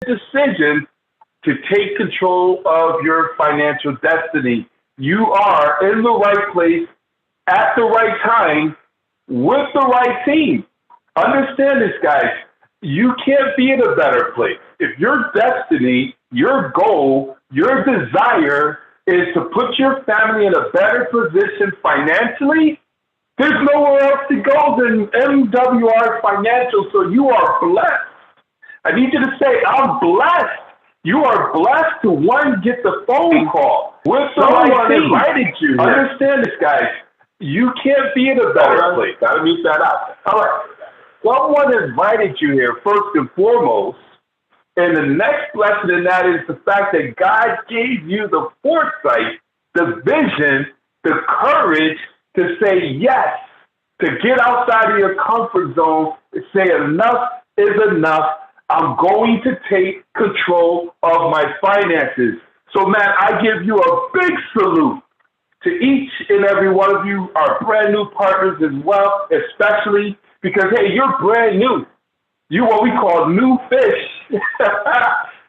decision to take control of your financial destiny. You are in the right place at the right time with the right team. Understand this, guys. You can't be in a better place. If your destiny, your goal, your desire is to put your family in a better position financially, there's nowhere else to go than MWR Financial. So you are blessed. I need you to say, I'm blessed. You are blessed to, one, get the phone call with someone invited you here. Understand this, guys. You can't be in a better place. Gotta meet that out. All right. Someone invited you here first and foremost. And the next lesson in that is the fact that God gave you the foresight, the vision, the courage to say yes, to get outside of your comfort zone and say enough is enough. I'm going to take control of my finances. So, man, I give you a big salute to each and every one of you, our brand new partners as well, especially because, hey, you're brand new. You're what we call new fish.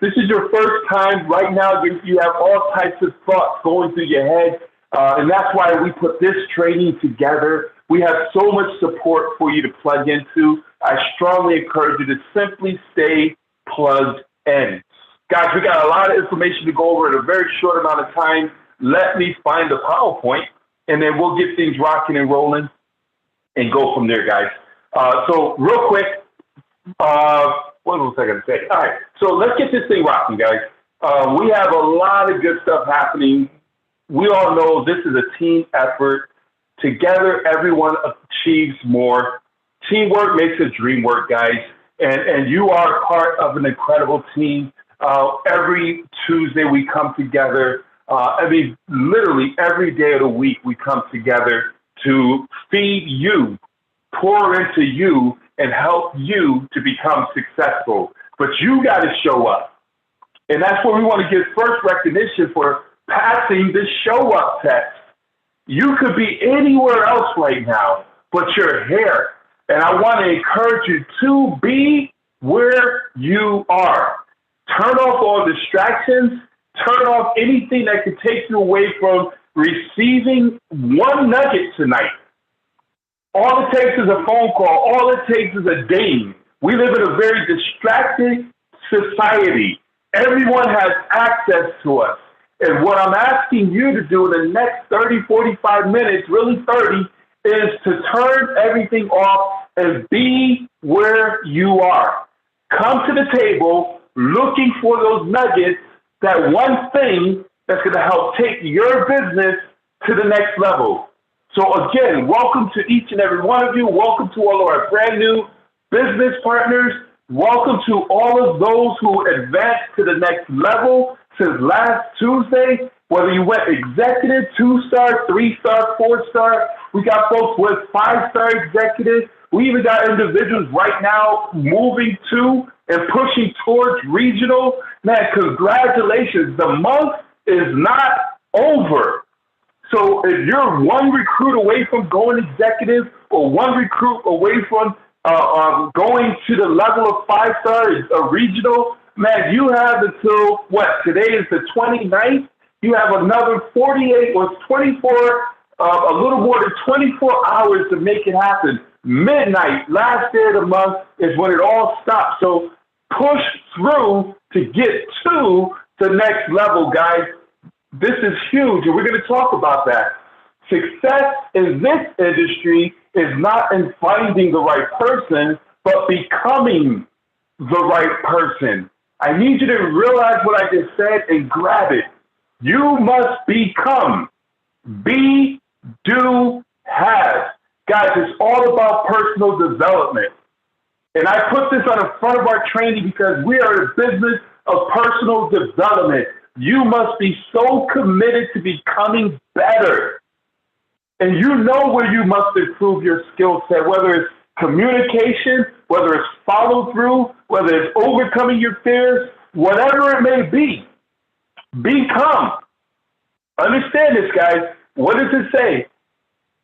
This is your first time right now. You have all types of thoughts going through your head. And that's why we put this training together. We have so much support for you to plug into. I strongly encourage you to simply stay plugged in. Guys, we got a lot of information to go over in a very short amount of time. Let me find the PowerPoint, and then we'll get things rocking and rolling and go from there, guys. So real quick, what was I going to say? All right, so let's get this thing rocking, guys. We have a lot of good stuff happening. We all know this is a team effort. Together, everyone achieves more. Teamwork makes a dream work, guys. And you are part of an incredible team. Every Tuesday we come together. Literally every day of the week we come together to feed you, pour into you, and help you to become successful. But you got to show up. And that's where we want to give first recognition for passing the show up test. You could be anywhere else right now, but you're here. And I want to encourage you to be where you are. Turn off all distractions. Turn off anything that could take you away from receiving one nugget tonight. All it takes is a phone call. All it takes is a ding. We live in a very distracted society. Everyone has access to us. And what I'm asking you to do in the next 30, 45 minutes, really 30, is to turn everything off and be where you are. Come to the table looking for those nuggets, that one thing that's going to help take your business to the next level. So again, welcome to each and every one of you. Welcome to all of our brand new business partners. Welcome to all of those who advanced to the next level since last Tuesday. Whether you went executive, 2-star, 3-star, 4-star, we got folks with 5-star executive. We even got individuals right now moving to and pushing towards regional. Man, congratulations. The month is not over. So if you're one recruit away from going executive or one recruit away from going to the level of 5-star regional, man, you have until what? Today is the 29th. You have another 48 or 24, a little more than 24 hours to make it happen. Midnight, last day of the month, is when it all stops. So push through to get to the next level, guys. This is huge, and we're going to talk about that. Success in this industry is not in finding the right person, but becoming the right person. I need you to realize what I just said and grab it. You must become. Be, do, have. Guys, it's all about personal development. And I put this on the front of our training because we are in the business of personal development. You must be so committed to becoming better. And you know where you must improve your skill set, whether it's communication, whether it's follow through, whether it's overcoming your fears, whatever it may be. Become. Understand this, guys. What does it say?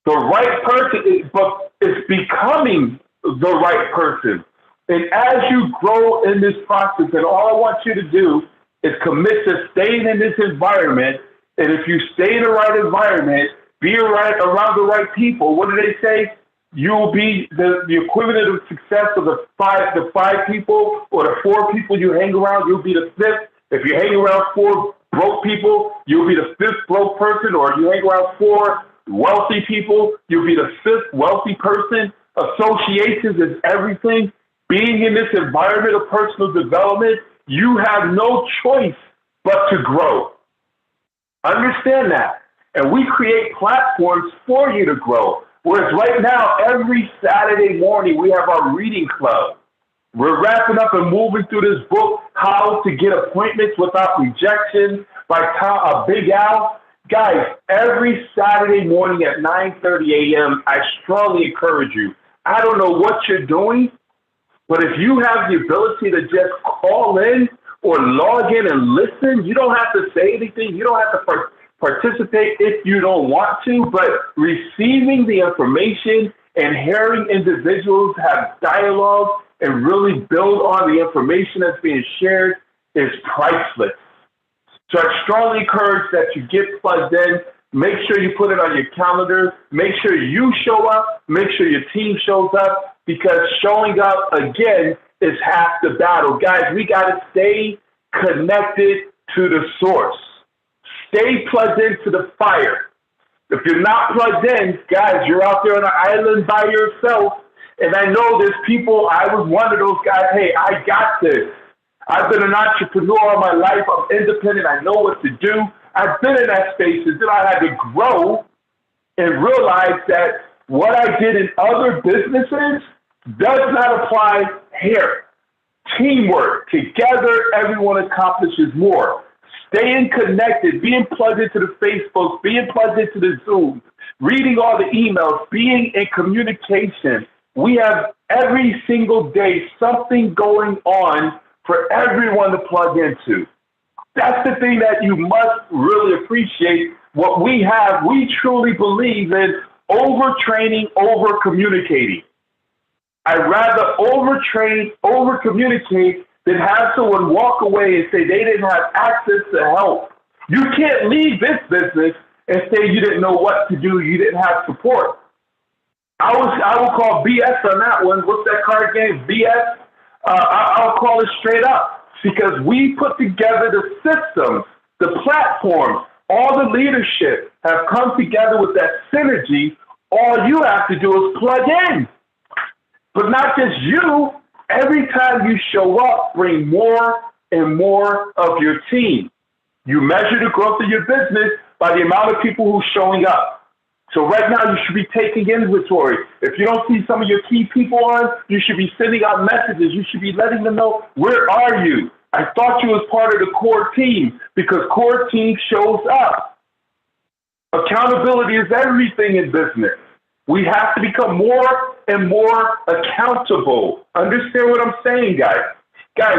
The right person, but it's becoming the right person. And as you grow in this process, and all I want you to do is commit to staying in this environment. And if you stay in the right environment, be around the right people, what do they say? You'll be the equivalent of success of the five people or the four people you hang around. You'll be the fifth. If you hang around four broke people, you'll be the fifth broke person. Or you hang around four wealthy people, you'll be the fifth wealthy person. Associations is everything. Being in this environment of personal development, you have no choice but to grow. Understand that. And we create platforms for you to grow. Whereas right now, every Saturday morning, we have our reading club. We're wrapping up and moving through this book, How to Get Appointments Without Rejection by Big Al. Guys, every Saturday morning at 9:30 a.m., I strongly encourage you. I don't know what you're doing, but if you have the ability to just call in or log in and listen, you don't have to say anything. You don't have to participate if you don't want to, but receiving the information and hearing individuals have dialogue and really build on the information that's being shared is priceless. So I strongly encourage that you get plugged in. Make sure you put it on your calendar. Make sure you show up. Make sure your team shows up, because showing up, again, is half the battle. Guys, we got to stay connected to the source. Stay plugged into the fire. If you're not plugged in, guys, you're out there on an island by yourself. And I know there's people, I was one of those guys, hey, I got this. I've been an entrepreneur all my life. I'm independent. I know what to do. I've been in that space, and then I had to grow and realize that what I did in other businesses does not apply here. Teamwork. Together, everyone accomplishes more. Staying connected, being plugged into the Facebook, being plugged into the Zoom, reading all the emails, being in communication. We have every single day something going on for everyone to plug into. That's the thing that you must really appreciate. What we have, we truly believe in overtraining, over communicating. I'd rather overtrain, over communicate than have someone walk away and say they didn't have access to help. You can't leave this business and say you didn't know what to do, you didn't have support. I would call BS on that one. What's that card game? BS? I'll call it straight up, because we put together the systems, the platforms, all the leadership have come together with that synergy. All you have to do is plug in. But not just you. Every time you show up, bring more and more of your team. You measure the growth of your business by the amount of people who are showing up. So right now, you should be taking inventory. If you don't see some of your key people on, you should be sending out messages. You should be letting them know, where are you? I thought you was part of the core team, because core team shows up. Accountability is everything in business. We have to become more and more accountable. Understand what I'm saying, guys? Guys,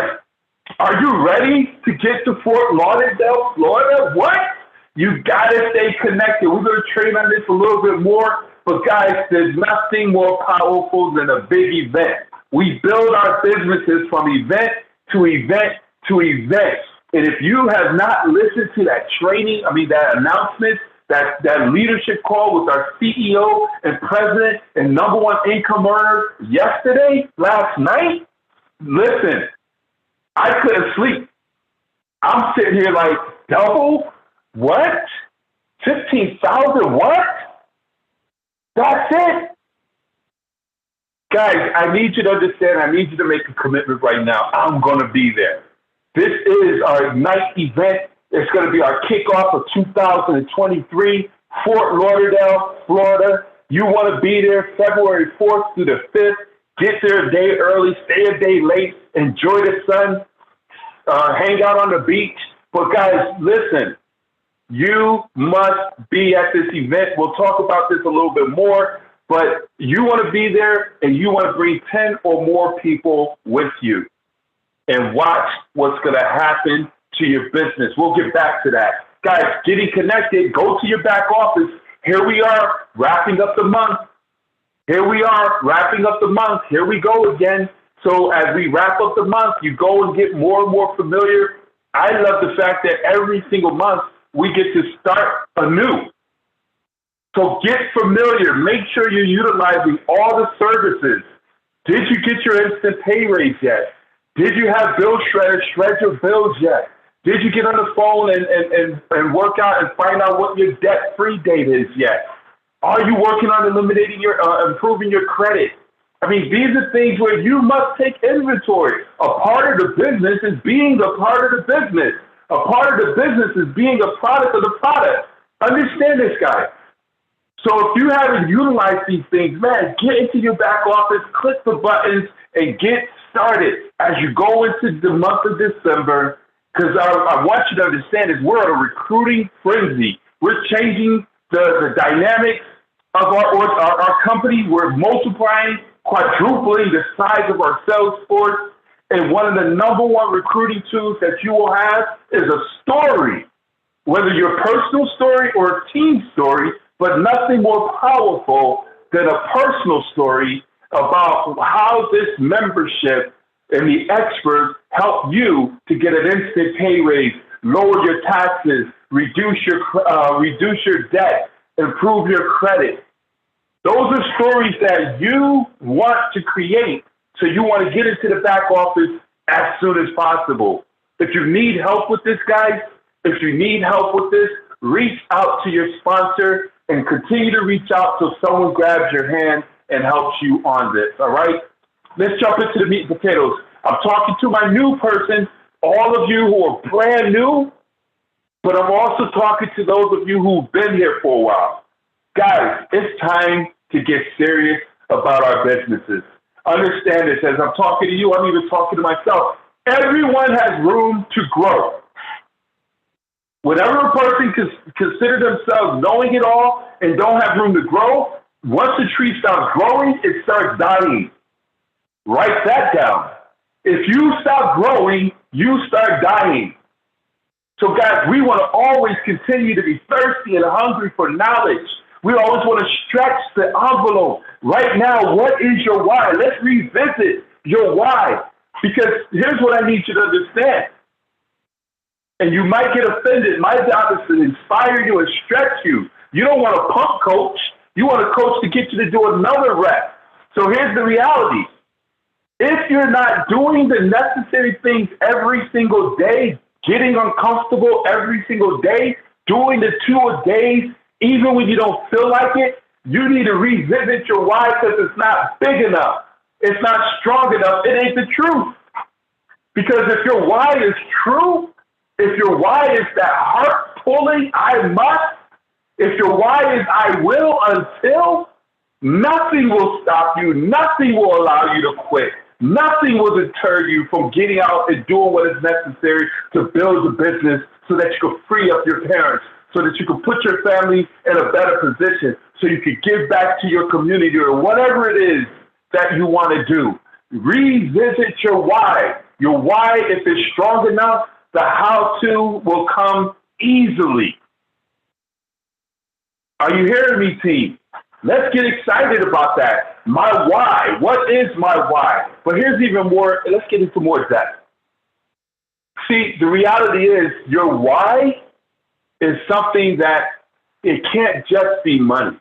are you ready to get to Fort Lauderdale, Florida? What? You got to stay connected. We're going to train on this a little bit more. But, guys, there's nothing more powerful than a big event. We build our businesses from event to event to event. And if you have not listened to that that announcement, that leadership call with our CEO and president and number one income earner last night, listen, I couldn't sleep. I'm sitting here like, double? What? 15,000? What? That's it. Guys, I need you to understand, I need you to make a commitment right now. I'm going to be there. This is our Ignite event. It's going to be our kickoff of 2023, Fort Lauderdale, Florida. You want to be there February 4th through the 5th. Get there a day early, stay a day late, enjoy the sun, hang out on the beach. But guys, listen, you must be at this event. We'll talk about this a little bit more, but you want to be there and you want to bring 10 or more people with you and watch what's going to happen to your business. We'll get back to that. Guys, getting connected, go to your back office. Here we are, wrapping up the month. Here we go again. So as we wrap up the month, you go and get more and more familiar. I love the fact that every single month we get to start anew. So get familiar. Make sure you're utilizing all the services. Did you get your instant pay raise yet? Did you have bill shredders shred your bills yet? Did you get on the phone and work out and find out what your debt-free date is yet? Are you working on eliminating your, improving your credit? I mean, these are things where you must take inventory. A part of the business is being a part of the business. A part of the business is being a product of the product. Understand this, guy. So if you haven't utilized these things, man, get into your back office, click the buttons, and get started as you go into the month of December. Because I want you to understand is we're at a recruiting frenzy. We're changing the dynamics of our company. We're multiplying, quadrupling the size of our sales force. And one of the number one recruiting tools that you will have is a story, whether your personal story or a team story, but nothing more powerful than a personal story about how this membership and the experts help you to get an instant pay raise, lower your taxes, reduce your debt, improve your credit. Those are stories that you want to create, so you want to get into the back office as soon as possible. If you need help with this, guys, if you need help with this, reach out to your sponsor and continue to reach out till someone grabs your hand and helps you on this, all right? Let's jump into the meat and potatoes. I'm talking to my new person, all of you who are brand new, but I'm also talking to those of you who've been here for a while. Guys, it's time to get serious about our businesses. Understand this, as I'm talking to you, I'm even talking to myself. Everyone has room to grow. Whenever a person consider themselves knowing it all and don't have room to grow, once the tree starts growing, it starts dying. Write that down. If you stop growing, you start dying. So guys, we want to always continue to be thirsty and hungry for knowledge. We always want to stretch the envelope. Right now, what is your why? Let's revisit your why. Because here's what I need you to understand. And you might get offended. My job is to inspire you and stretch you. You don't want a pump coach. You want a coach to get you to do another rep. So here's the reality. If you're not doing the necessary things every single day, getting uncomfortable every single day, doing the 2-a-days, even when you don't feel like it, you need to revisit your why because it's not big enough. It's not strong enough. It ain't the truth. Because if your why is true, if your why is that heart pulling, I must, if your why is I will until, nothing will stop you. Nothing will allow you to quit. Nothing will deter you from getting out and doing what is necessary to build a business so that you can free up your parents, so that you can put your family in a better position, so you can give back to your community or whatever it is that you want to do. Revisit your why. Your why, if it's strong enough, the how-to will come easily. Are you hearing me, team? Let's get excited about that. My why. What is my why? But here's even more. Let's get into more depth. See, the reality is your why is something that it can't just be money.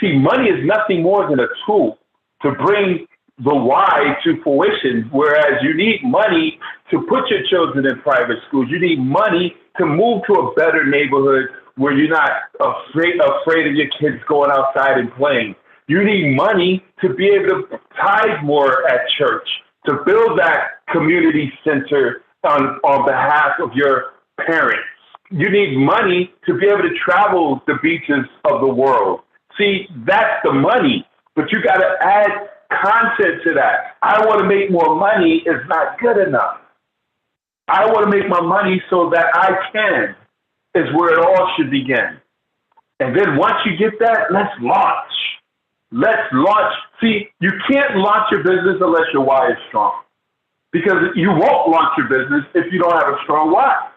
See, money is nothing more than a tool to bring the why to fruition, whereas you need money to put your children in private schools. You need money to move to a better neighborhood where you're not afraid of your kids going outside and playing. You need money to be able to tithe more at church, to build that community center on behalf of your parents. You need money to be able to travel the beaches of the world. See, that's the money, but you got to add content to that. I want to make more money is not good enough. I want to make my money so that I can is where it all should begin. And then once you get that, let's launch. Let's launch. See, you can't launch your business unless your why is strong, because you won't launch your business if you don't have a strong why.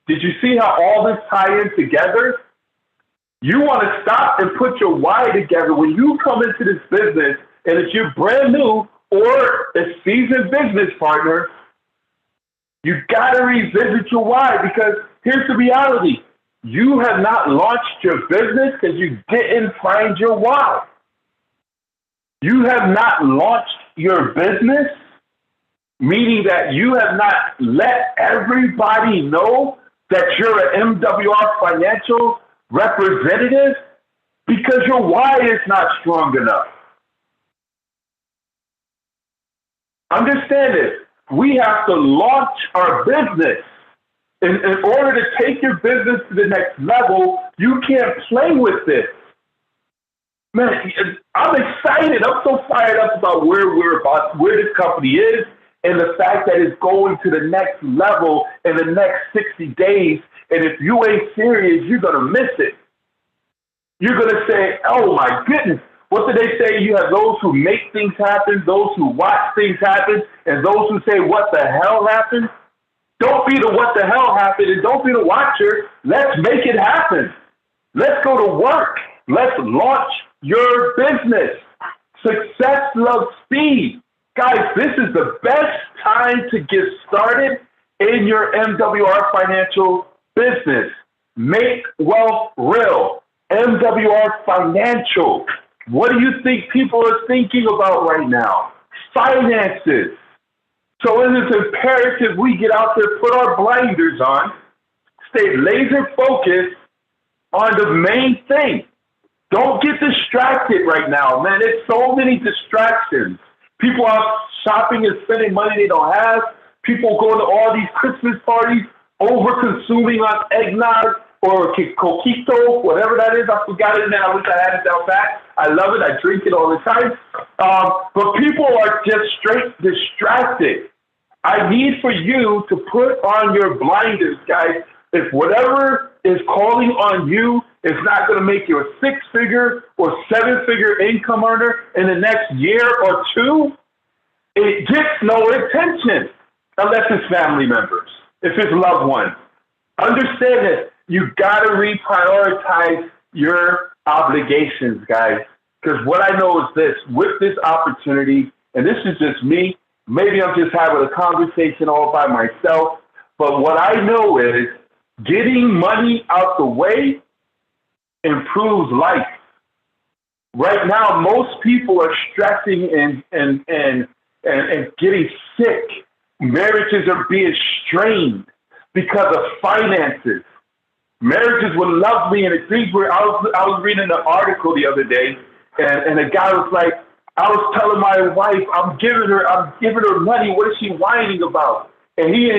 Did you see how all this ties in together? You want to stop and put your why together. When you come into this business, and if you're brand new, or a seasoned business partner, you got to revisit your why, because here's the reality. You have not launched your business because you didn't find your why. You have not launched your business, meaning that you have not let everybody know that you're an MWR financial representative, because your why is not strong enough. Understand this. We have to launch our business. In order to take your business to the next level, you can't play with this. Man, I'm excited. I'm so fired up about where this company is, and the fact that it's going to the next level in the next 60 days. And if you ain't serious, you're going to miss it. You're going to say, oh my goodness. What do they say? You have those who make things happen, those who watch things happen, and those who say, what the hell happened? Don't be the what the hell happened, and don't be the watcher. Let's make it happen. Let's go to work. Let's launch your business. Success loves speed. Guys, this is the best time to get started in your MWR financial business. Make wealth real. MWR financial. What do you think people are thinking about right now? Finances. So it is imperative we get out there, put our blinders on, stay laser focused on the main thing. Don't get distracted right now, man. There's so many distractions. People are shopping and spending money they don't have. People going to all these Christmas parties, over-consuming on eggnog or coquito, whatever that is. I forgot it, man. I wish I had it down back. I love it. I drink it all the time. But people are just straight distracted. I need for you to put on your blinders, guys. If whatever is calling on you is not going to make you a 6-figure or 7-figure income earner in the next year or two, it gets no attention unless it's family members, if it's loved ones. Understand that you got to reprioritize your obligations, guys. Because what I know is this, with this opportunity, and this is just me, maybe I'm just having a conversation all by myself, but what I know is getting money out the way improves life. Right now, most people are stressing and getting sick. Marriages are being strained because of finances. Marriages were lovely and things were. I was reading an article the other day, and a guy was like, I was telling my wife, I'm giving her money. What is she whining about? And he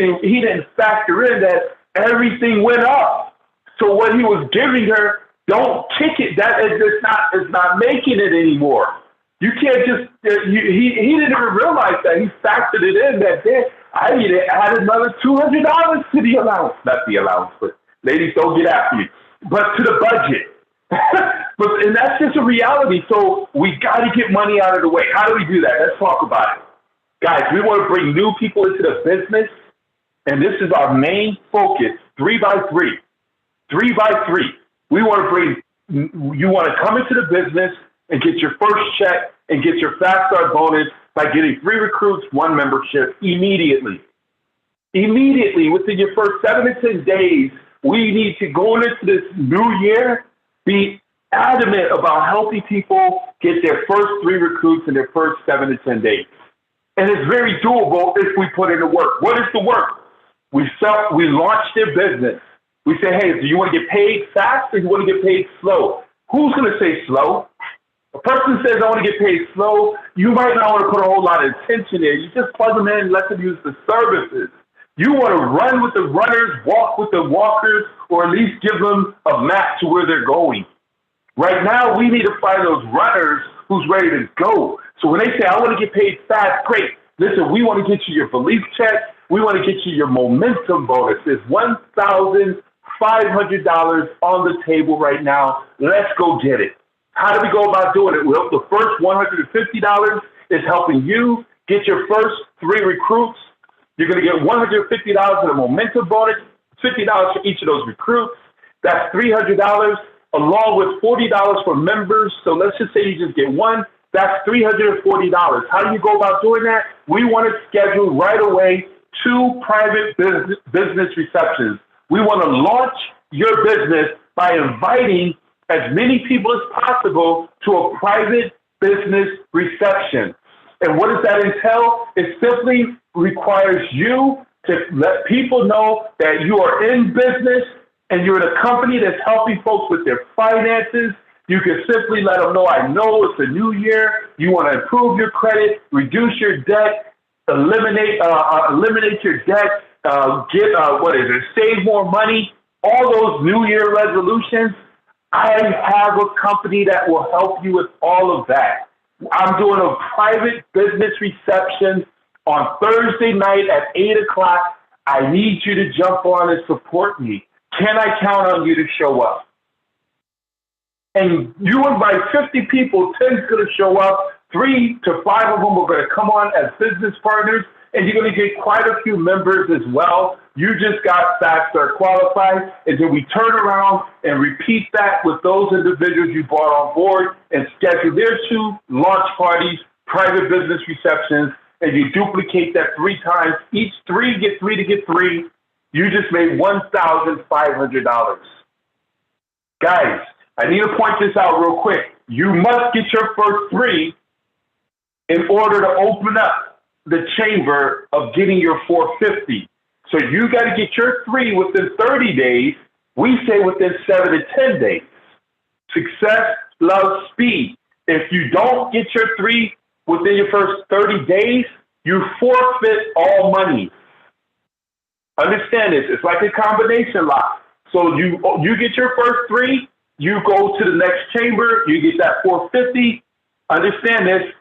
didn't factor in that everything went up. So what he was giving her, don't kick it. That is it's not making it anymore. You can't just. He didn't even realize that. He factored it in that day. I need to add another $200 to the allowance. Not the allowance, but ladies, don't get after me. But to the budget. And that's just a reality. So we got to get money out of the way. How do we do that? Let's talk about it. Guys, we want to bring new people into the business, and this is our main focus, 3x3. 3x3. We want to you want to come into the business and get your first check and get your fast start bonus by getting 3 recruits, 1 membership immediately. Immediately, within your first 7 to 10 days, we need to go into this new year, be adamant about helping people get their first 3 recruits in their first 7 to 10 days. And it's very doable if we put in the work. What is the work? We launch their business. We say, hey, do you want to get paid fast or do you want to get paid slow? Who's going to say slow? A person says, I want to get paid slow. You might not want to put a whole lot of attention there. You just plug them in and let them use the services. You want to run with the runners, walk with the walkers, or at least give them a map to where they're going. Right now, we need to find those runners who's ready to go. So when they say, I want to get paid fast, great. Listen, we want to get you your belief check. We want to get you your momentum bonus. There's $1,500 on the table right now. Let's go get it. How do we go about doing it? Well, the first $150 is helping you get your first 3 recruits. You're going to get $150 in a momentum bonus, $50 for each of those recruits. That's $300, along with $40 for members. So let's just say you just get 1. That's $340. How do you go about doing that? We want to schedule right away 2 private business receptions. We want to launch your business by inviting as many people as possible to a private business reception. And what does that entail? It simply requires you to let people know that you are in business and you're in a company that's helping folks with their finances. You can simply let them know, I know it's a new year. You want to improve your credit, reduce your debt, eliminate your debt, save more money. All those New Year resolutions. I have a company that will help you with all of that. I'm doing a private business reception on Thursday night at 8 o'clock. I need you to jump on and support me. Can I count on you to show up? And you invite 50 people, 10's going to show up, 3 to 5 of them are going to come on as business partners, and you're going to get quite a few members as well. You just got facts that are qualified, and then we turn around and repeat that with those individuals you brought on board and schedule their 2 launch parties, private business receptions, and you duplicate that 3 times. Each 3 get 3 to get 3. You just made $1,500. Guys, I need to point this out real quick. You must get your first 3 in order to open up the chamber of getting your 450. So you got to get your 3 within 30 days. We say within 7 to 10 days. Success loves speed. If you don't get your 3 within your first 30 days, you forfeit all money. Understand this. It's like a combination lock. So you get your first 3, you go to the next chamber, you get that 450. Understand this.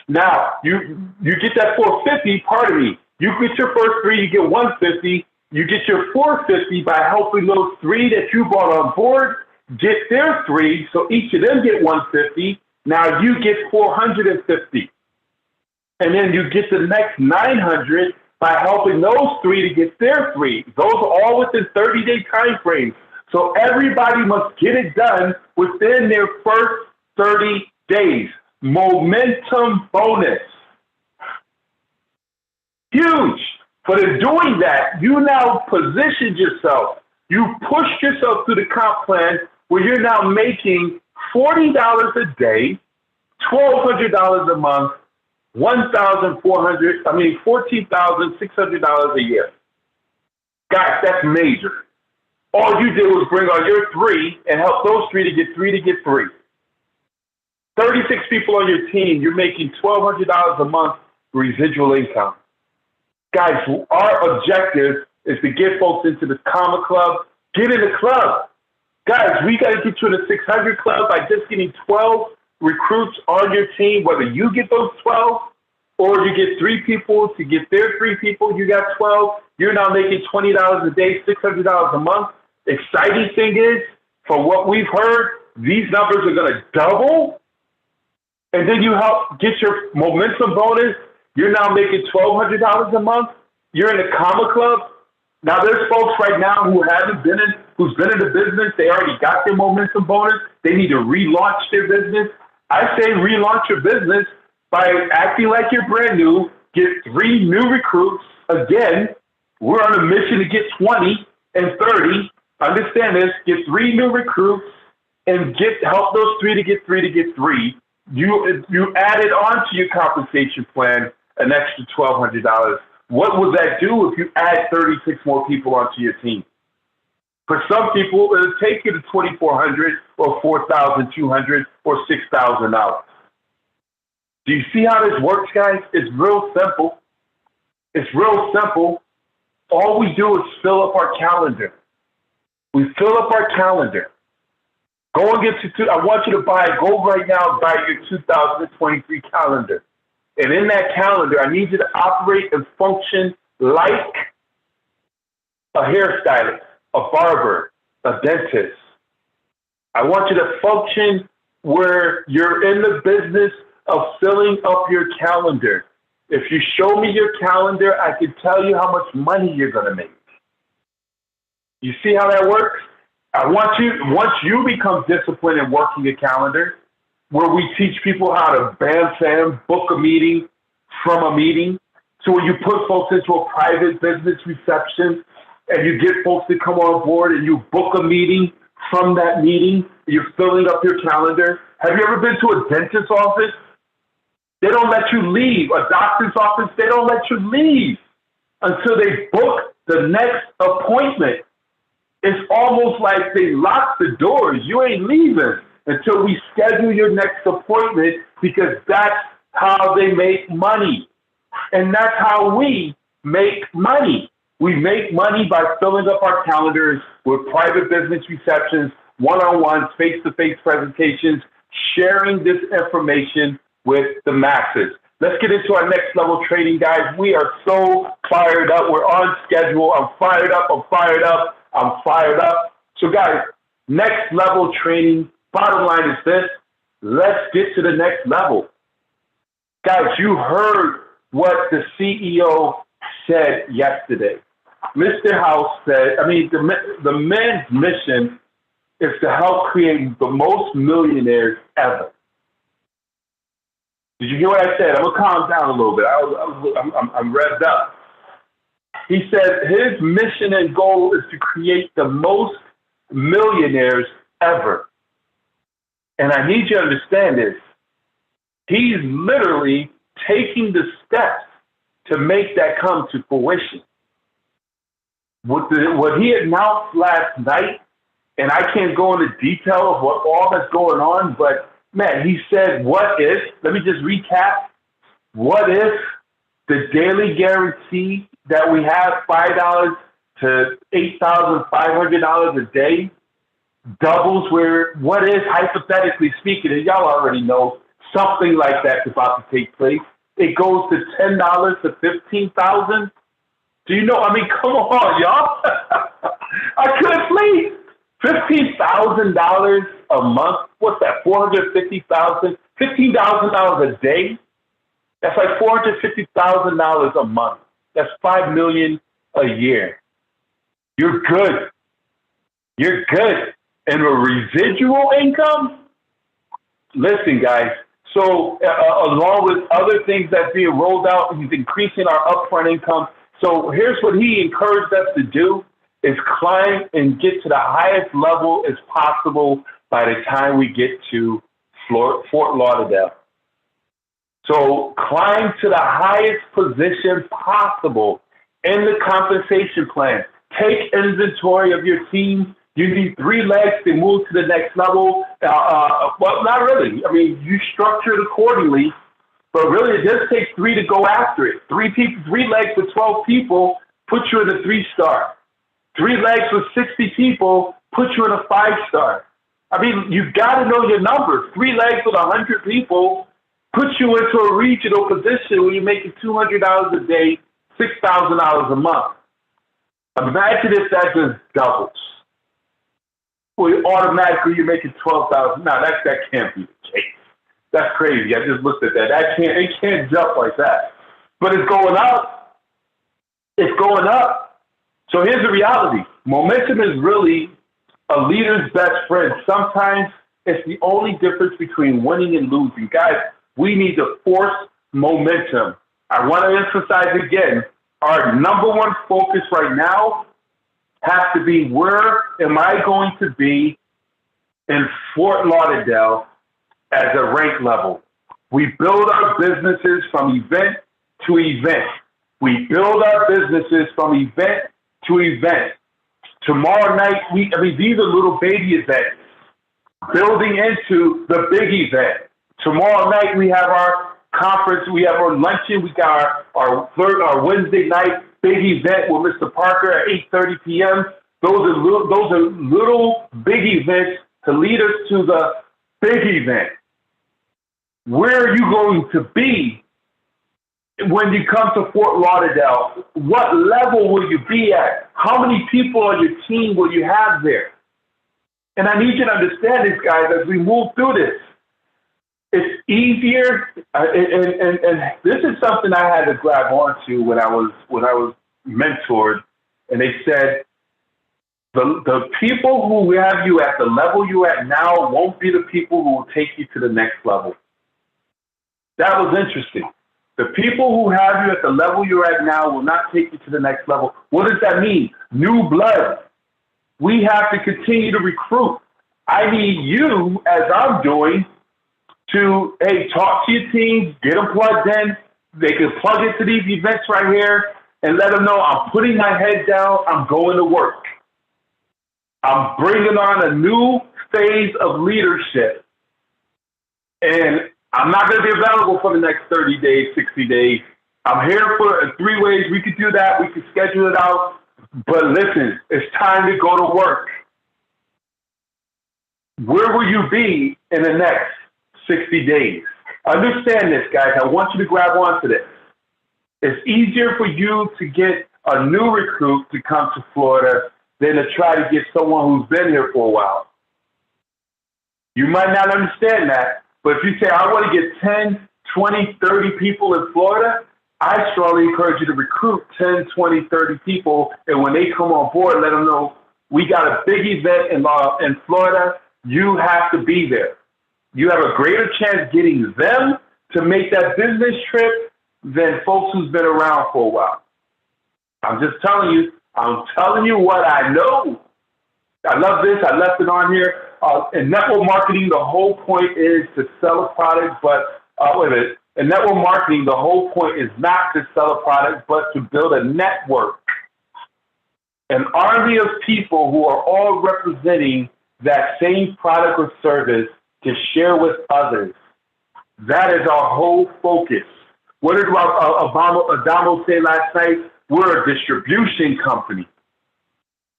Now, you get that 450, pardon me. You get your first 3, you get 150. You get your 450 by helping those 3 that you brought on board get their 3, so each of them get 150. Now you get 450. And then you get the next 900 by helping those 3 to get their 3. Those are all within 30-day time frames. So everybody must get it done within their first 30 days. Momentum bonus. Huge. But in doing that, you now positioned yourself. You pushed yourself through the comp plan where you're now making $40 a day, $1,200 a month, $14,600 a year. Guys, that's major. All you did was bring on your 3 and help those 3 to get 3 to get 3. 36 people on your team, you're making $1,200 a month residual income. Guys, our objective is to get folks into the Comma Club. Get in the club. Guys, we got to get you in the 600 club by just getting 12 recruits on your team, whether you get those 12 or you get 3 people to get their 3 people, you got 12. You're now making $20 a day, $600 a month. Exciting thing is, for what we've heard, these numbers are going to double. And then you help get your momentum bonus. You're now making $1,200 a month. You're in the Comma Club. Now there's folks right now who's been in the business. They already got their momentum bonus. They need to relaunch their business. I say relaunch your business by acting like you're brand new. Get 3 new recruits. Again, we're on a mission to get 20 and 30. Understand this. Get 3 new recruits and help those 3 to get 3 to get 3. You added on to your compensation plan an extra $1,200. What would that do if you add 36 more people onto your team? For some people, it'll take you to $2,400 or $4,200 or $6,000. Do you see how this works, guys? It's real simple. It's real simple. All we do is fill up our calendar. We fill up our calendar. Go and get I want you to go right now and buy your 2023 calendar. And in that calendar, I need you to operate and function like a hairstylist, a barber, a dentist. I want you to function where you're in the business of filling up your calendar. If you show me your calendar, I can tell you how much money you're going to make. You see how that works? Once you become disciplined in working your calendar, where we teach people how to book a meeting from a meeting. So when you put folks into a private business reception and you get folks to come on board and you book a meeting from that meeting, you're filling up your calendar. Have you ever been to a dentist's office? They don't let you leave. A doctor's office, they don't let you leave until they book the next appointment. It's almost like they lock the doors. You ain't leaving until we schedule your next appointment, because that's how they make money. And that's how we make money. We make money by filling up our calendars with private business receptions, one-on-ones, face-to-face presentations, sharing this information with the masses. Let's get into our next level training, guys. We are so fired up. We're on schedule. I'm fired up. So, guys, next level training, bottom line is this. Let's get to the next level. Guys, you heard what the CEO said yesterday. Mr. House said, the man's mission is to help create the most millionaires ever. Did you hear what I said? I'm going to calm down a little bit. I'm revved up. He said his mission and goal is to create the most millionaires ever. And I need you to understand this. He's literally taking the steps to make that come to fruition. What he announced last night, and I can't go into detail of what all that's going on, but man, he said, what if, let me just recap, what if the daily guarantee that we have, $5 to $8,500 a day, doubles where, what if, hypothetically speaking, and y'all already know, something like that's about to take place. It goes to $10 to $15,000. Do you know? Come on, y'all. I couldn't believe $15,000 a month. What's that? $450,000, $15,000 a day. That's like $450,000 a month. That's $5 million a year. You're good. You're good. And a residual income. Listen, guys. So along with other things that's being rolled out, he's increasing our upfront income. So here's what he encouraged us to do is climb and get to the highest level as possible by the time we get to Fort Lauderdale. So climb to the highest position possible in the compensation plan. Take inventory of your team. You need 3 legs to move to the next level. Well, not really. You structure it accordingly, but really it just takes 3 to go after it. 3 legs with 12 people put you in a 3-star. 3 legs with 60 people put you in a 5-star. You've got to know your numbers. 3 legs with 100 people put you into a regional position where you're making $200 a day, $6,000 a month. Imagine if that just doubles. Well, automatically you're making $12,000. No, that can't be the case. That's crazy. I just looked at that. It can't jump like that. But it's going up. It's going up. So here's the reality. Momentum is really a leader's best friend. Sometimes it's the only difference between winning and losing. Guys, we need to force momentum. I want to emphasize again, our number one focus right now has to be, where am I going to be in Fort Lauderdale as a rank level? We build our businesses from event to event. We build our businesses from event to event. Tomorrow night, these are little baby events building into the big event. Tomorrow night, we have our conference. We have our luncheon. We got our Wednesday night big event with Mr. Parker at 8:30 p.m. Those are little big events to lead us to the big event. Where are you going to be when you come to Fort Lauderdale? What level will you be at? How many people on your team will you have there? And I need you to understand this, guys, as we move through this. It's easier, and this is something I had to grab onto when I was mentored, and they said, The people who have you at the level you're at now won't be the people who will take you to the next level. That was interesting. The people who have you at the level you're at now will not take you to the next level. What does that mean? New blood. We have to continue to recruit. I need you, as I'm doing, to, hey, talk to your teams, get them plugged in. They can plug into these events right here and let them know I'm putting my head down, I'm going to work. I'm bringing on a new phase of leadership. And I'm not going to be available for the next 30 days, 60 days. I'm here for 3 ways. We could do that. We could schedule it out. But listen, it's time to go to work. Where will you be in the next 60 days? Understand this, guys. I want you to grab onto this. It's easier for you to get a new recruit to come to Florida than to try to get someone who's been here for a while. You might not understand that, but if you say, I want to get 10, 20, 30 people in Florida, I strongly encourage you to recruit 10, 20, 30 people, and when they come on board, let them know, we got a big event in Florida. You have to be there. You have a greater chance getting them to make that business trip than folks who's been around for a while. I'm telling you what I know. I love this. I left it on here. In network marketing, the whole point is to sell a product, but in network marketing, the whole point is not to sell a product, but to build a network, an army of people who are all representing that same product or service to share with others. That is our whole focus. What did Adamo say last night? We're a distribution company.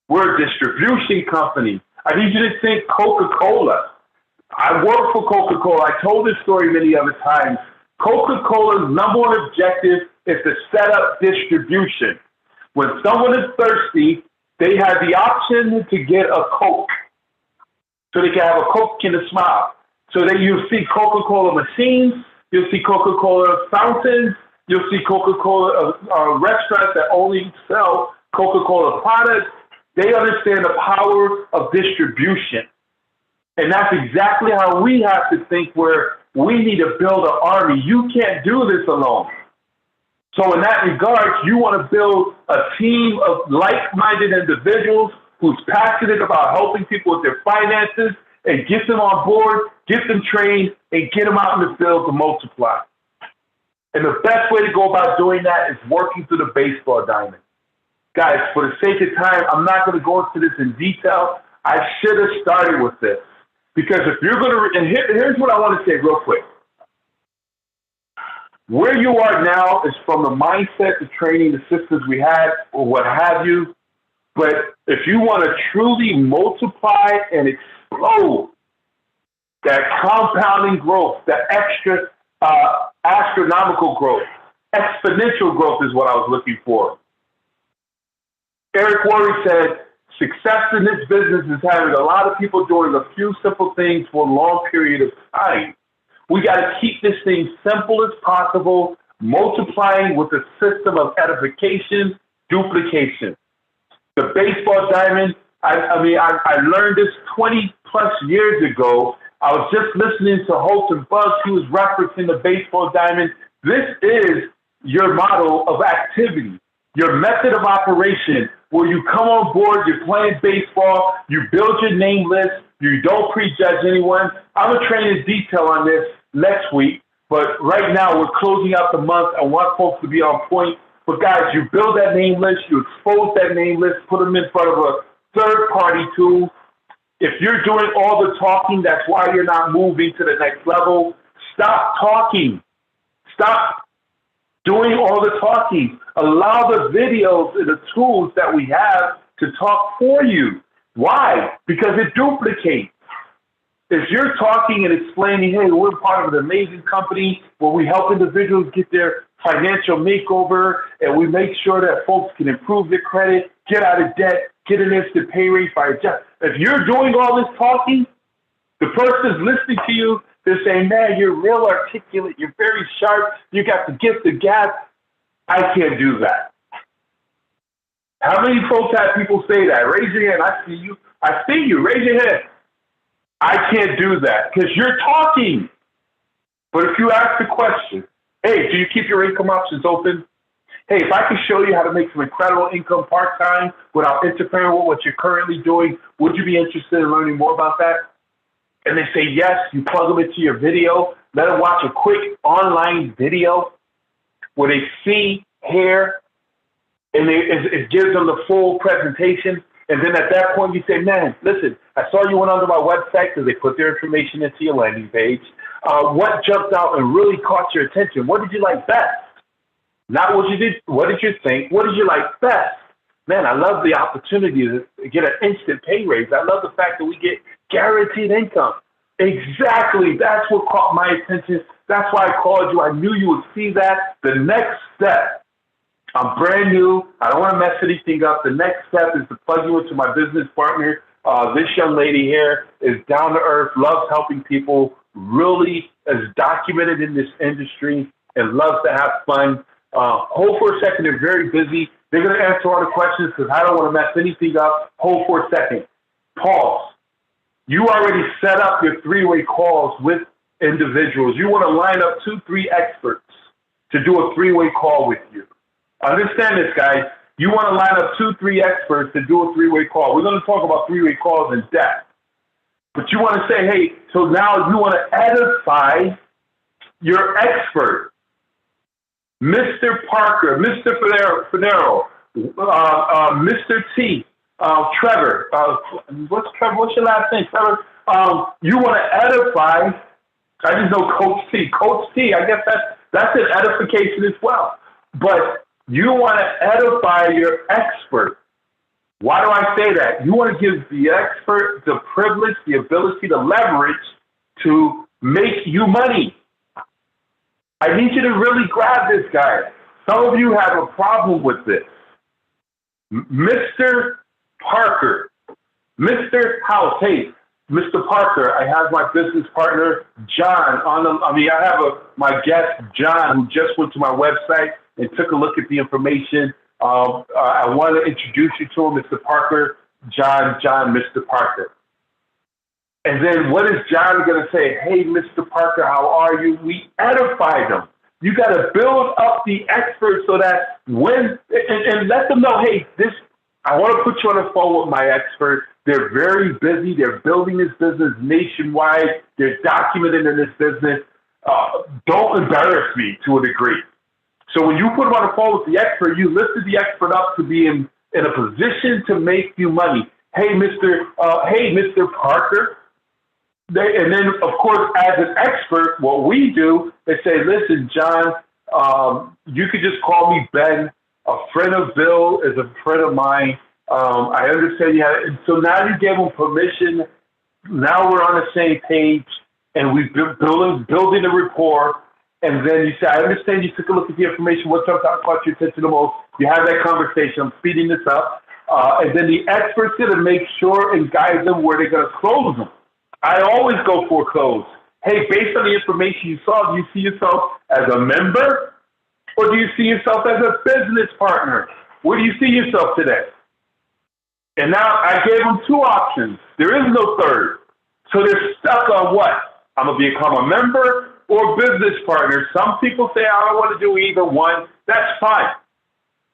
We're a distribution company. I need you to think Coca-Cola. I work for Coca-Cola. I told this story many other times. Coca-Cola's number one objective is to set up distribution. When someone is thirsty, they have the option to get a Coke. So they can have a Coke and a smile. So then you'll see Coca-Cola machines, you'll see Coca-Cola fountains, you'll see Coca-Cola restaurants that only sell Coca-Cola products. They understand the power of distribution. And that's exactly how we have to think, where we need to build an army. You can't do this alone. So in that regard, you want to build a team of like-minded individuals who's passionate about helping people with their finances, and get them on board, get them trained, and get them out in the field to multiply. And the best way to go about doing that is working through the baseball diamond. Guys, for the sake of time, I'm not going to go into this in detail. I should have started with this. Because if you're going to, and here's what I want to say real quick. Where you are now is from the mindset, the training, the systems we had, or what have you. But if you want to truly multiply and explode that compounding growth, that extra astronomical growth, exponential growth is what I was looking for. Eric Worre said, success in this business is having a lot of people doing a few simple things for a long period of time. We got to keep this thing simple as possible, multiplying with a system of edification, duplication. The baseball diamond, I learned this 20 plus years ago. I was just listening to Holton Bugs. He was referencing the baseball diamond. This is your model of activity, your method of operation, where you come on board, you're playing baseball, you build your name list, you don't prejudge anyone. I'm going to train in detail on this next week, but right now we're closing out the month. I want folks to be on point. But guys, you build that name list, you expose that name list, put them in front of a third-party tool. If you're doing all the talking, that's why you're not moving to the next level. Stop talking. Stop doing all the talking. Allow the videos and the tools that we have to talk for you. Why? Because it duplicates. If you're talking and explaining, hey, we're part of an amazing company where we help individuals get their financial makeover, and we make sure that folks can improve their credit, get out of debt, get an instant pay raise by a job. If you're doing all this talking, the person's listening to you, they're saying, man, you're real articulate, you're very sharp, you got the gift of gab. I can't do that. How many folks have people say that? Raise your hand. I see you. I see you. Raise your hand. I can't do that because you're talking. But if you ask the question, hey, do you keep your income options open? Hey, if I can show you how to make some incredible income part-time without interfering with what you're currently doing, would you be interested in learning more about that? And they say yes. You plug them into your video. Let them watch a quick online video where they see, hear, and it gives them the full presentation. And then at that point, you say, man, listen, I saw you went onto my website because they put their information into your landing page. What jumped out and really caught your attention? What did you like best? Not what you did. What did you think? What did you like best? Man, I love the opportunity to get an instant pay raise. I love the fact that we get guaranteed income. Exactly. That's what caught my attention. That's why I called you. I knew you would see that. The next step, I'm brand new. I don't want to mess anything up. The next step is to plug you into my business partner. This young lady here is down to earth, loves helping people, really is documented in this industry, and loves to have fun. Hold for a second. They're very busy. They're going to answer all the questions because I don't want to mess anything up. Hold for a second. Pause. You already set up your three-way calls with individuals. You want to line up 2-3 experts to do a three-way call with you. Understand this, guys. You want to line up 2-3 experts to do a three-way call. We're going to talk about three-way calls in depth. But you want to say, hey, so now you want to edify your expert. Mr. Parker, Mr. Finero, Mr. T, Trevor. What's Trevor? What's your last name, Trevor? You want to edify. I just know Coach T. Coach T. I guess that's an edification as well. But you want to edify your expert. Why do I say that? You want to give the expert the privilege, the ability, the leverage to make you money. I need you to really grab this, guy. Some of you have a problem with this. Mr. Parker, Mr. House, hey, Mr. Parker, I have my business partner, John, I have my guest, John, who just went to my website and took a look at the information. I want to introduce you to him, Mr. Parker, John, Mr. Parker. And then what is John going to say? Hey, Mr. Parker, how are you? We edify them. You got to build up the experts so that and let them know, hey, I want to put you on the phone with my expert. They're very busy. They're building this business nationwide. They're documented in this business. Don't embarrass me to a degree. So when you put them on the phone with the expert, you lifted the expert up to be in a position to make you money. Hey, Mr. Parker. And then, of course, as an expert, what we do is say, listen, John, you could just call me Ben. A friend of Bill is a friend of mine. I understand you have, and so now you gave them permission. Now we're on the same page, and we've been building a rapport. And then you say, I understand you took a look at the information. What caught your attention the most? You have that conversation. I'm speeding this up. And then the expert's going to make sure and guide them where they're going to close them. I always go for a close. Hey, based on the information you saw, do you see yourself as a member or do you see yourself as a business partner? Where do you see yourself today? And now I gave them two options. There is no third. So they're stuck on what? I'm going to become a member or business partner. Some people say, I don't want to do either one. That's fine.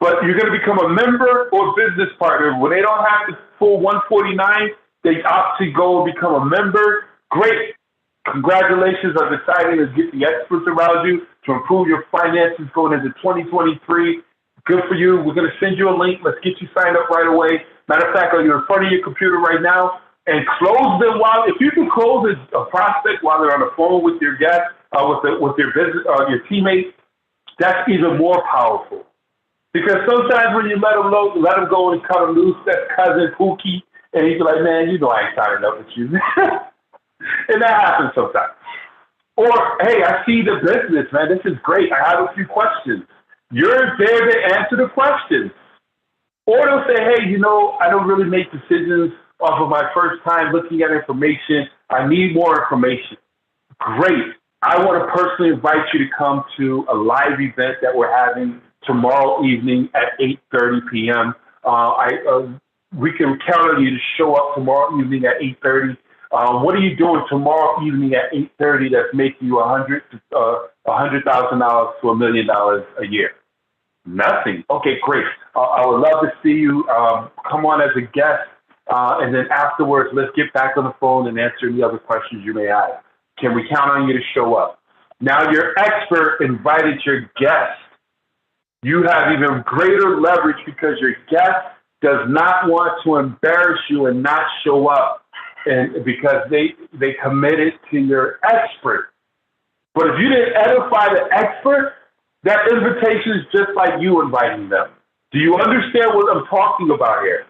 But you're going to become a member or business partner. When they don't have the full 149, they opt to go and become a member. Great. Congratulations on deciding to get the experts around you to improve your finances going into 2023. Good for you. We're going to send you a link. Let's get you signed up right away. Matter of fact, you're in front of your computer right now and close them if you can close a prospect while they're on the phone with your guest, with your business, your teammate, that's even more powerful. Because sometimes when you let them go and cut them loose, that's cousin Pookie. And he's like, man, you know I ain't signing up with you. And that happens sometimes. Or, hey, I see the business, man. This is great. I have a few questions. You're there to answer the questions. Or they'll say, hey, I don't really make decisions off of my first time looking at information. I need more information. Great. I want to personally invite you to come to a live event that we're having tomorrow evening at 8:30 p.m. We can count on you to show up tomorrow evening at 8:30. What are you doing tomorrow evening at 8:30 that's making you $100,000 to $1 million a year? Nothing. Okay, great. I would love to see you come on as a guest, and then afterwards, let's get back on the phone and answer any other questions you may have. Can we count on you to show up? Now, your expert invited your guest. You have even greater leverage because your guest does not want to embarrass you and not show up, and because they committed to your expert. But if you didn't edify the expert, that invitation is just like you inviting them. Do you understand what I'm talking about here?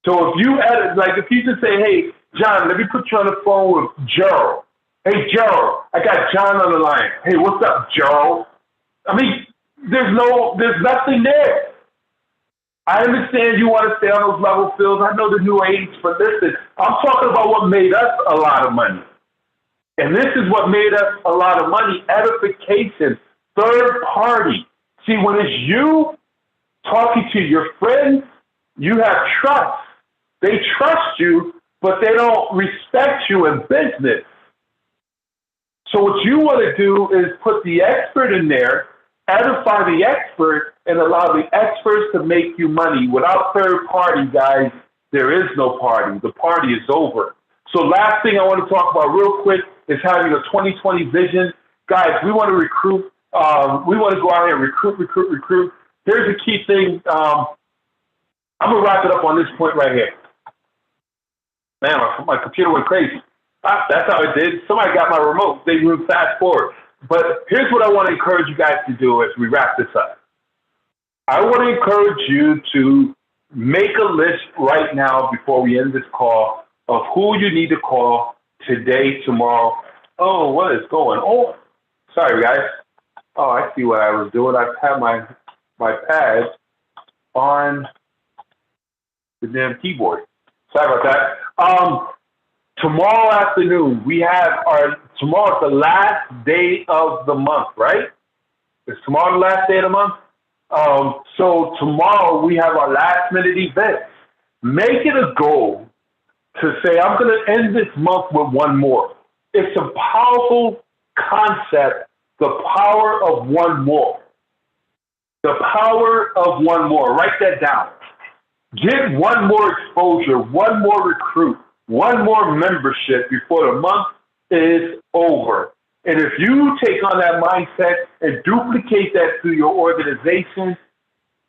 So if you edit, like if you just say, "Hey, John, let me put you on the phone with Gerald." Hey, Gerald, I got John on the line. Hey, what's up, Gerald? I mean, there's nothing there. I understand you want to stay on those level fields. I know the new age, but listen, I'm talking about what made us a lot of money. And this is what made us a lot of money, edification, third party. See, when it's you talking to your friends, you have trust. They trust you, but they don't respect you in business. So what you want to do is put the expert in there, edify the expert, and allow the experts to make you money. Without third party, guys, there is no party. The party is over. So last thing I want to talk about real quick is having a 2020 vision. Guys, we want to recruit. We want to go out here and recruit. Here's the key thing. I'm going to wrap it up on this point right here. Man, my computer went crazy. That's how it did. Somebody got my remote. They moved fast forward. But here's what I want to encourage you guys to do as we wrap this up. I want to encourage you to make a list right now before we end this call of who you need to call today, tomorrow. Oh, what is going on? Sorry, guys. Oh, I see what I was doing. I had my pad on the damn keyboard. Sorry about that. Tomorrow afternoon, we have tomorrow's the last day of the month, right? Is tomorrow the last day of the month? So tomorrow we have our last minute event. Make it a goal to say, I'm going to end this month with one more. It's a powerful concept, the power of one more. The power of one more. Write that down. Get one more exposure, one more recruit, one more membership before the month is over. And if you take on that mindset and duplicate that through your organization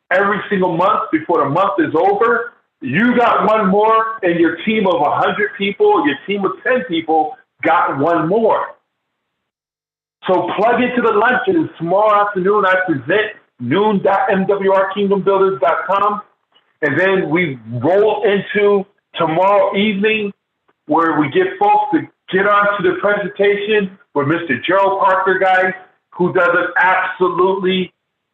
every single month before the month is over, you got one more, and your team of 100 people, your team of 10 people got one more. So plug into the luncheon. Tomorrow afternoon, I present noon.mwrkingdombuilders.com. And then we roll into tomorrow evening where we get folks to get onto the presentation with Mr. Gerald Parker, guys, who does an absolutely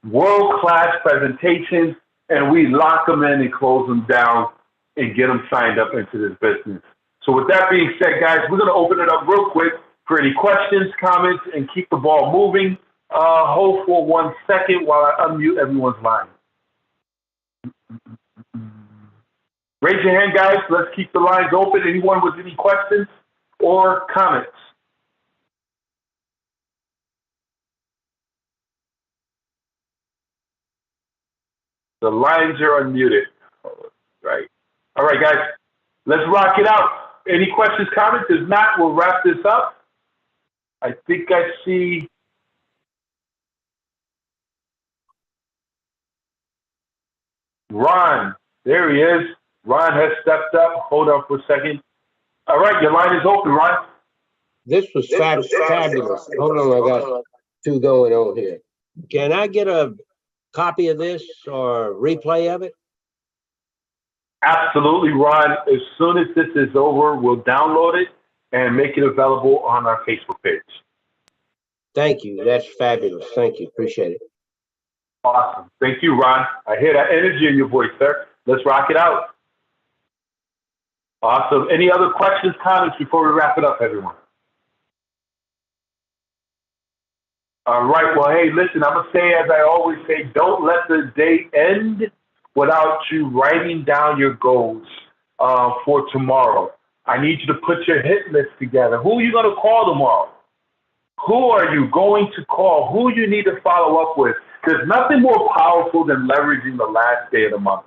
world-class presentation, and we lock them in and close them down and get them signed up into this business. So with that being said, guys, we're going to open it up real quick for any questions, comments, and keep the ball moving. Hold for 1 second while I unmute everyone's line. Raise your hand, guys. Let's keep the lines open. Anyone with any questions or comments? The lines are unmuted. Right. All right, guys. Let's rock it out. Any questions, comments? If not, we'll wrap this up. I think I see Ron. There he is. Ron has stepped up. Hold on for a second. All right, your line is open, Ron. This was fabulous. Hold on, I got two going on here. Can I get a copy of this or replay of it? Absolutely, Ron. As soon as this is over, we'll download it and make it available on our Facebook page. Thank you. That's fabulous. Thank you. Appreciate it. Awesome. Thank you, Ron. I hear that energy in your voice, sir. Let's rock it out. Awesome. Any other questions, comments before we wrap it up, everyone? All right. Well, hey, listen, I'm going to say, as I always say, don't let the day end without you writing down your goals for tomorrow. I need you to put your hit list together. Who are you going to call tomorrow? Who are you going to call? Who you need to follow up with? There's nothing more powerful than leveraging the last day of the month.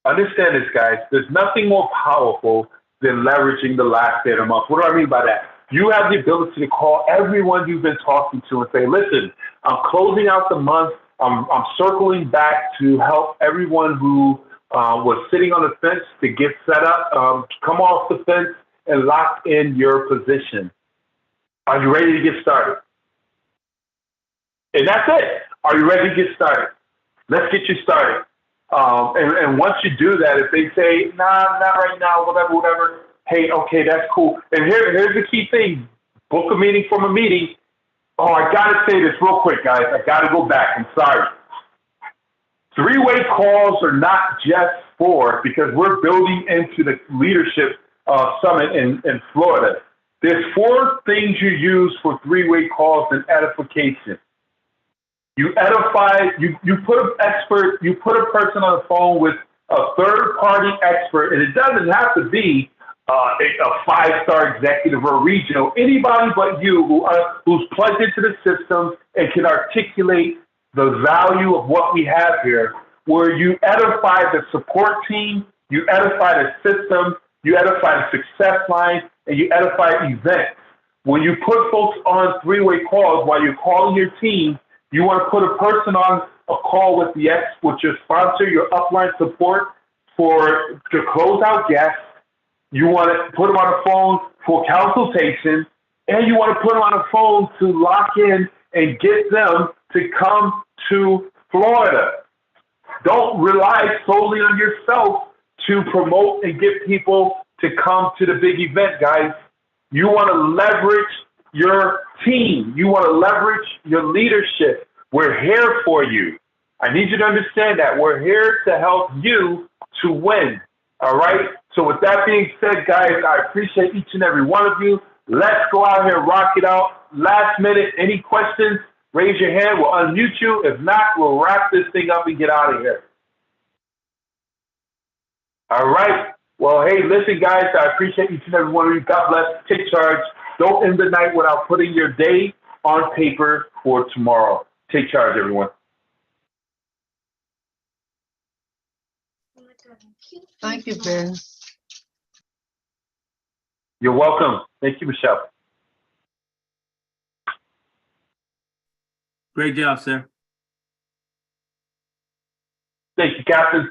Understand this, guys. There's nothing more powerful than leveraging the last day of the month. What do I mean by that? You have the ability to call everyone you've been talking to and say, listen, I'm closing out the month. I'm circling back to help everyone who was sitting on the fence to get set up, come off the fence and lock in your position. Are you ready to get started? And that's it. Are you ready to get started? Let's get you started. And once you do that, if they say, nah, not right now, whatever, hey, okay, that's cool. And here's the key thing. Book a meeting from a meeting. Oh, I got to say this real quick, guys. I got to go back. I'm sorry. Three-way calls are not just for, because we're building into the leadership summit in Florida. There's four things you use for three-way calls and edification. You edify, you put an expert, you put a person on the phone with a third-party expert, and it doesn't have to be a five-star executive or regional, anybody but you who's plugged into the system and can articulate the value of what we have here, where you edify the support team, you edify the system, you edify the success line, and you edify events. When you put folks on three-way calls while you're calling your team, you want to put a person on a call with with your sponsor, your upline support to close out guests. You want to put them on a phone for consultation, and you want to put them on a phone to lock in and get them to come to Florida. Don't rely solely on yourself to promote and get people to come to the big event, guys. You want to leverage your team. You want to leverage your leadership. We're here for you. I need you to understand that. We're here to help you to win. All right? So with that being said, guys, I appreciate each and every one of you. Let's go out here and rock it out. Last minute, any questions? Raise your hand. We'll unmute you. If not, we'll wrap this thing up and get out of here. All right. Well, hey, listen, guys, I appreciate each and every one of you. God bless. Take charge. Don't end the night without putting your day on paper for tomorrow. Take charge, everyone. Thank you, Ben. You're welcome. Thank you, Michelle. Great job, sir. Thank you, Captain.